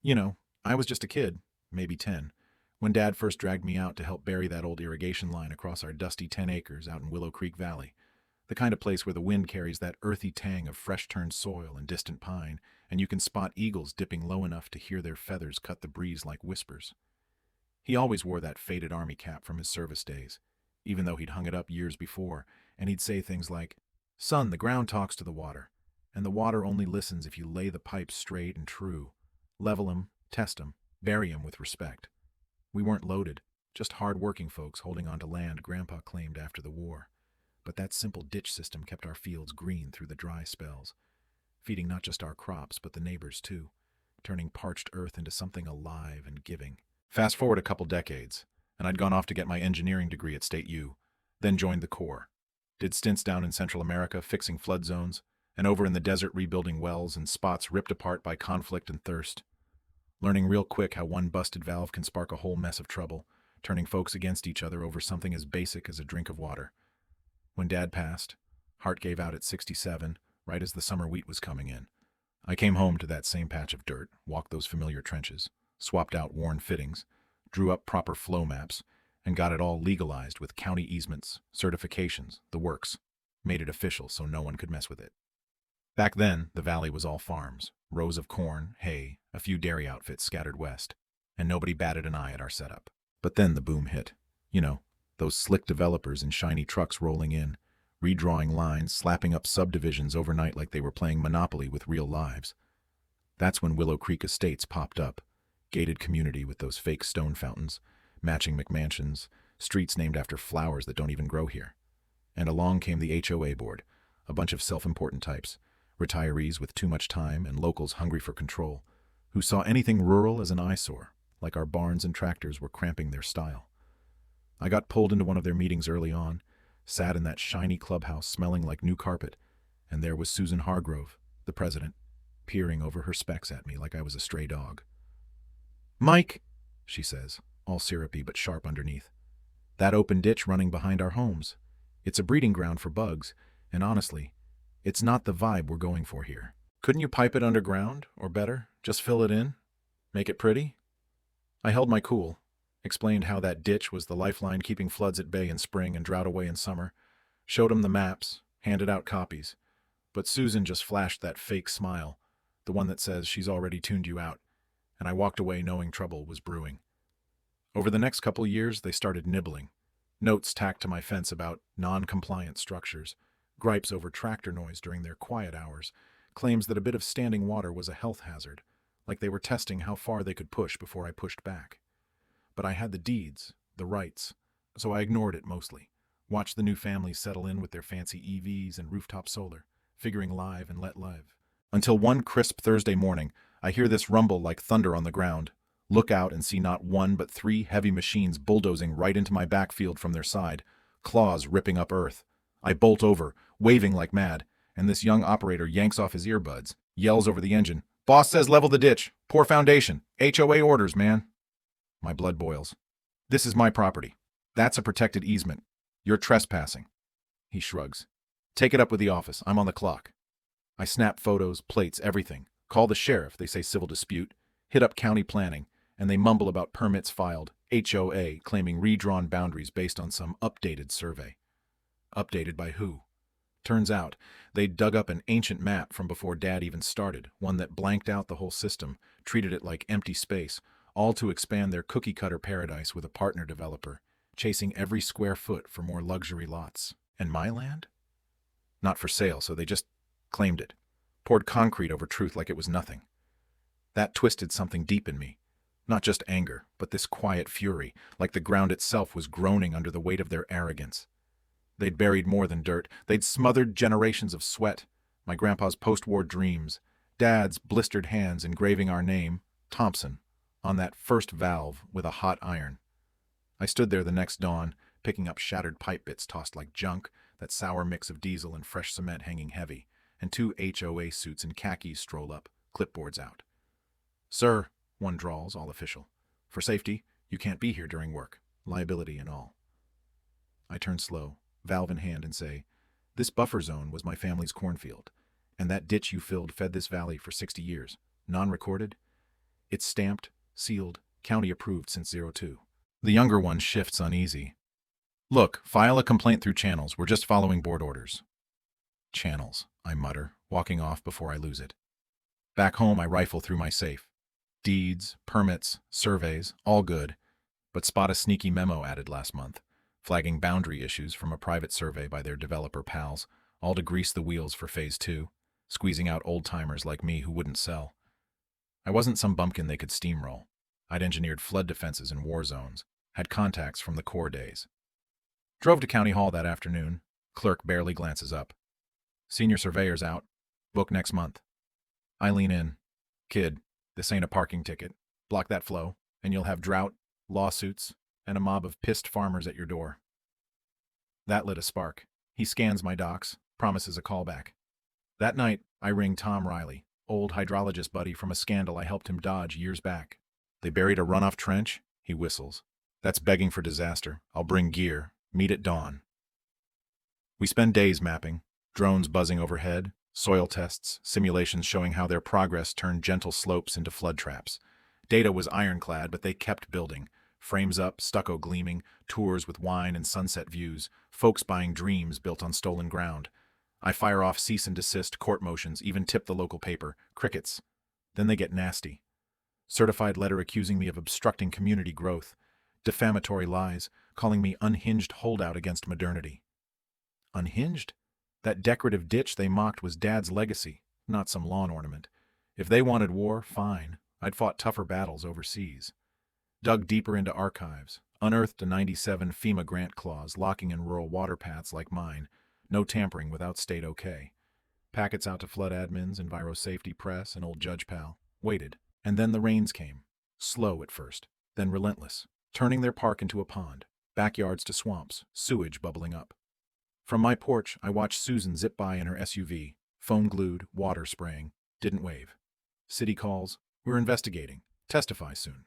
You know, I was just a kid, maybe 10, when Dad first dragged me out to help bury that old irrigation line across our dusty 10 acres out in Willow Creek Valley, the kind of place where the wind carries that earthy tang of fresh-turned soil and distant pine, and you can spot eagles dipping low enough to hear their feathers cut the breeze like whispers. He always wore that faded army cap from his service days, even though he'd hung it up years before, and he'd say things like, "Son, the ground talks to the water, and the water only listens if you lay the pipes straight and true. Level 'em, test 'em, bury 'em with respect." We weren't loaded, just hard-working folks holding on to land Grandpa claimed after the war. But that simple ditch system kept our fields green through the dry spells, feeding not just our crops but the neighbors too, turning parched earth into something alive and giving. Fast forward a couple decades, and I'd gone off to get my engineering degree at State U, then joined the Corps. Did stints down in Central America fixing flood zones, and over in the desert rebuilding wells and spots ripped apart by conflict and thirst. Learning real quick how one busted valve can spark a whole mess of trouble, turning folks against each other over something as basic as a drink of water. When Dad passed, heart gave out at 67, right as the summer wheat was coming in. I came home to that same patch of dirt, walked those familiar trenches, swapped out worn fittings, drew up proper flow maps, and got it all legalized with county easements, certifications, the works. Made it official so no one could mess with it. Back then, the valley was all farms, rows of corn, hay, a few dairy outfits scattered west, and nobody batted an eye at our setup. But then the boom hit. You know, those slick developers in shiny trucks rolling in, redrawing lines, slapping up subdivisions overnight like they were playing Monopoly with real lives. That's when Willow Creek Estates popped up, gated community with those fake stone fountains, matching McMansions, streets named after flowers that don't even grow here. And along came the HOA board, a bunch of self-important types, retirees with too much time and locals hungry for control, who saw anything rural as an eyesore, like our barns and tractors were cramping their style. I got pulled into one of their meetings early on, sat in that shiny clubhouse smelling like new carpet, and there was Susan Hargrove, the president, peering over her specs at me like I was a stray dog. "Mike," she says, all syrupy but sharp underneath, "that open ditch running behind our homes. It's a breeding ground for bugs, and honestly, it's not the vibe we're going for here. Couldn't you pipe it underground, or better, just fill it in? Make it pretty?" I held my cool, explained how that ditch was the lifeline keeping floods at bay in spring and drought away in summer, showed him the maps, handed out copies. But Susan just flashed that fake smile, the one that says she's already tuned you out, and I walked away knowing trouble was brewing. Over the next couple years, they started nibbling. Notes tacked to my fence about non-compliant structures, gripes over tractor noise during their quiet hours, claims that a bit of standing water was a health hazard, like they were testing how far they could push before I pushed back. But I had the deeds, the rights, so I ignored it mostly, watched the new families settle in with their fancy EVs and rooftop solar, figuring live and let live. Until one crisp Thursday morning, I hear this rumble like thunder on the ground, look out and see not one but three heavy machines bulldozing right into my backfield from their side, claws ripping up earth. I bolt over, waving like mad, and this young operator yanks off his earbuds, yells over the engine, "Boss says level the ditch. Poor foundation. HOA orders, man." My blood boils. "This is my property. That's a protected easement. You're trespassing." He shrugs. "Take it up with the office. I'm on the clock." I snap photos, plates, everything. Call the sheriff, they say civil dispute. Hit up county planning, and they mumble about permits filed, HOA claiming redrawn boundaries based on some updated survey. Updated by who? Turns out, they'd dug up an ancient map from before Dad even started, one that blanked out the whole system, treated it like empty space, all to expand their cookie-cutter paradise with a partner developer, chasing every square foot for more luxury lots. And my land? Not for sale, so they just claimed it. Poured concrete over truth like it was nothing. That twisted something deep in me. Not just anger, but this quiet fury, like the ground itself was groaning under the weight of their arrogance. They'd buried more than dirt. They'd smothered generations of sweat, my grandpa's post-war dreams, Dad's blistered hands engraving our name, Thompson, on that first valve with a hot iron. I stood there the next dawn, picking up shattered pipe bits tossed like junk, that sour mix of diesel and fresh cement hanging heavy, and two HOA suits in khakis stroll up, clipboards out. "Sir," one drawls, all official. "For safety, you can't be here during work, liability and all." I turn slow, valve in hand, and say, "This buffer zone was my family's cornfield, and that ditch you filled fed this valley for 60 years. Non-recorded? It's stamped, sealed, county approved since '02. The younger one shifts uneasy. Look, file a complaint through channels. We're just following board orders. Channels, I mutter, walking off before I lose it. Back home, I rifle through my safe. Deeds, permits, surveys, all good. But spot a sneaky memo added last month, flagging boundary issues from a private survey by their developer pals, all to grease the wheels for Phase 2, squeezing out old-timers like me who wouldn't sell. I wasn't some bumpkin they could steamroll. I'd engineered flood defenses in war zones, had contacts from the Corps days. Drove to County Hall that afternoon. Clerk barely glances up. Senior surveyor's out. Book next month. I lean in. Kid, this ain't a parking ticket. Block that flow, and you'll have drought, lawsuits, and a mob of pissed farmers at your door. That lit a spark. He scans my docs, promises a callback. That night, I ring Tom Riley, old hydrologist buddy from a scandal I helped him dodge years back. They buried a runoff trench? He whistles. That's begging for disaster. I'll bring gear. Meet at dawn. We spend days mapping, drones buzzing overhead, soil tests, simulations showing how their progress turned gentle slopes into flood traps. Data was ironclad, but they kept building. Frames up, stucco gleaming, tours with wine and sunset views, folks buying dreams built on stolen ground. I fire off cease and desist, court motions, even tip the local paper. Crickets. Then they get nasty. Certified letter accusing me of obstructing community growth. Defamatory lies, calling me unhinged holdout against modernity. Unhinged? That decorative ditch they mocked was Dad's legacy, not some lawn ornament. If they wanted war, fine. I'd fought tougher battles overseas. Dug deeper into archives, unearthed a '97 FEMA grant clause locking in rural water paths like mine. No tampering without state okay. Packets out to flood admins, Enviro Safety Press, and old Judge Pal. Waited. And then the rains came. Slow at first, then relentless, turning their park into a pond. Backyards to swamps, sewage bubbling up. From my porch, I watched Susan zip by in her SUV, foam-glued, water spraying. Didn't wave. City calls. We're investigating. Testify soon.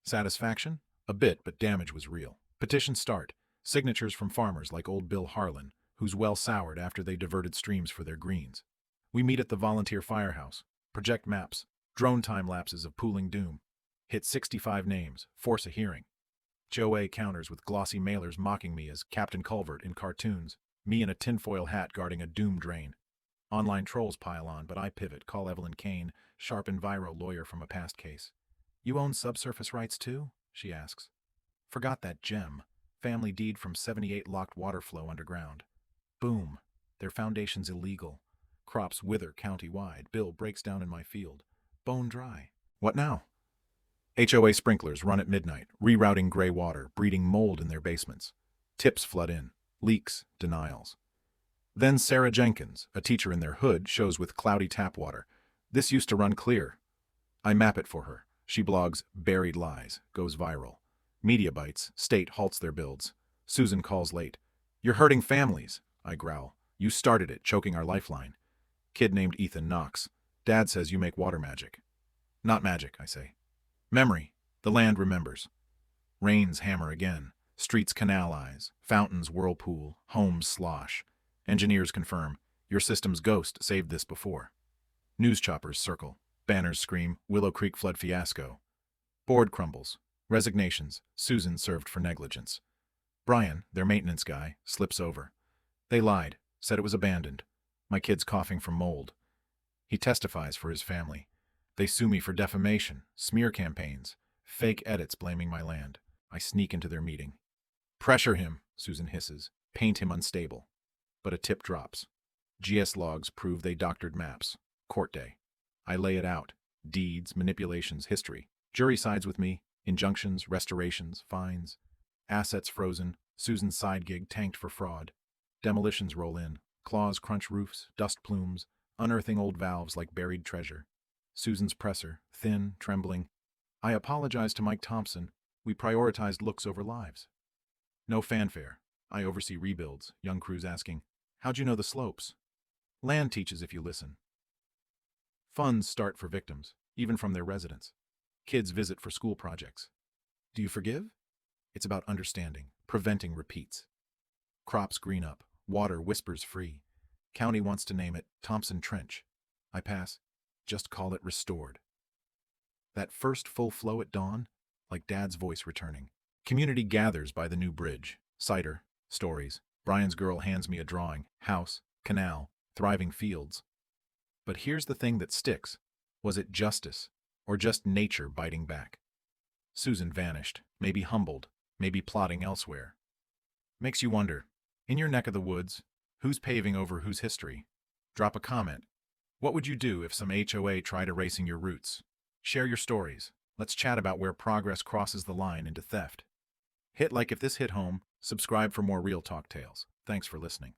Satisfaction? A bit, but damage was real. Petition start. Signatures from farmers like old Bill Harlan, whose well soured after they diverted streams for their greens. We meet at the volunteer firehouse. Project maps. Drone time lapses of pooling doom. Hit 65 names. Force a hearing. HOA counters with glossy mailers mocking me as Captain Culvert in cartoons. Me in a tinfoil hat guarding a doom drain. Online trolls pile on, but I pivot. Call Evelyn Kane, sharp Enviro lawyer from a past case. You own subsurface rights too? She asks. Forgot that gem. Family deed from '78 locked water flow underground. Boom. Their foundation's illegal. Crops wither county-wide. Bill breaks down in my field. Bone dry. What now? HOA sprinklers run at midnight, rerouting gray water, breeding mold in their basements. Tips flood in. Leaks, denials. Then Sarah Jenkins, a teacher in their hood, shows with cloudy tap water. This used to run clear. I map it for her. She blogs Buried Lies, goes viral. Media bites, state halts their builds. Susan calls late. You're hurting families, I growl. You started it, choking our lifeline. Kid named Ethan Knox. Dad says you make water magic. Not magic, I say. Memory. The land remembers. Rains hammer again. Streets canalize. Fountains whirlpool. Homes slosh. Engineers confirm. Your system's ghost saved this before. News choppers circle. Banners scream. Willow Creek flood fiasco. Board crumbles. Resignations. Susan served for negligence. Brian, their maintenance guy, slips over. They lied. Said it was abandoned. My kid's coughing from mold. He testifies for his family. They sue me for defamation, smear campaigns, fake edits blaming my land. I sneak into their meeting. Pressure him, Susan hisses. Paint him unstable. But a tip drops. GS logs prove they doctored maps. Court day. I lay it out. Deeds, manipulations, history. Jury sides with me. Injunctions, restorations, fines. Assets frozen. Susan's side gig tanked for fraud. Demolitions roll in. Claws crunch roofs, dust plumes, unearthing old valves like buried treasure. Susan's presser, thin, trembling. I apologize to Mike Thompson. We prioritized looks over lives. No fanfare. I oversee rebuilds, young crews asking, how'd you know the slopes? Land teaches if you listen. Funds start for victims, even from their residents. Kids visit for school projects. Do you forgive? It's about understanding, preventing repeats. Crops green up, water whispers free. County wants to name it Thompson Trench. I pass. Just call it restored. That first full flow at dawn, like Dad's voice returning. Community gathers by the new bridge. Cider, stories. Brian's girl hands me a drawing. House, canal, thriving fields. But here's the thing that sticks. Was it justice, or just nature biting back? Susan vanished, maybe humbled, maybe plotting elsewhere. Makes you wonder, in your neck of the woods, who's paving over whose history? Drop a comment. What would you do if some HOA tried erasing your roots? Share your stories. Let's chat about where progress crosses the line into theft. Hit like if this hit home, subscribe for more Real Talk tales. Thanks for listening.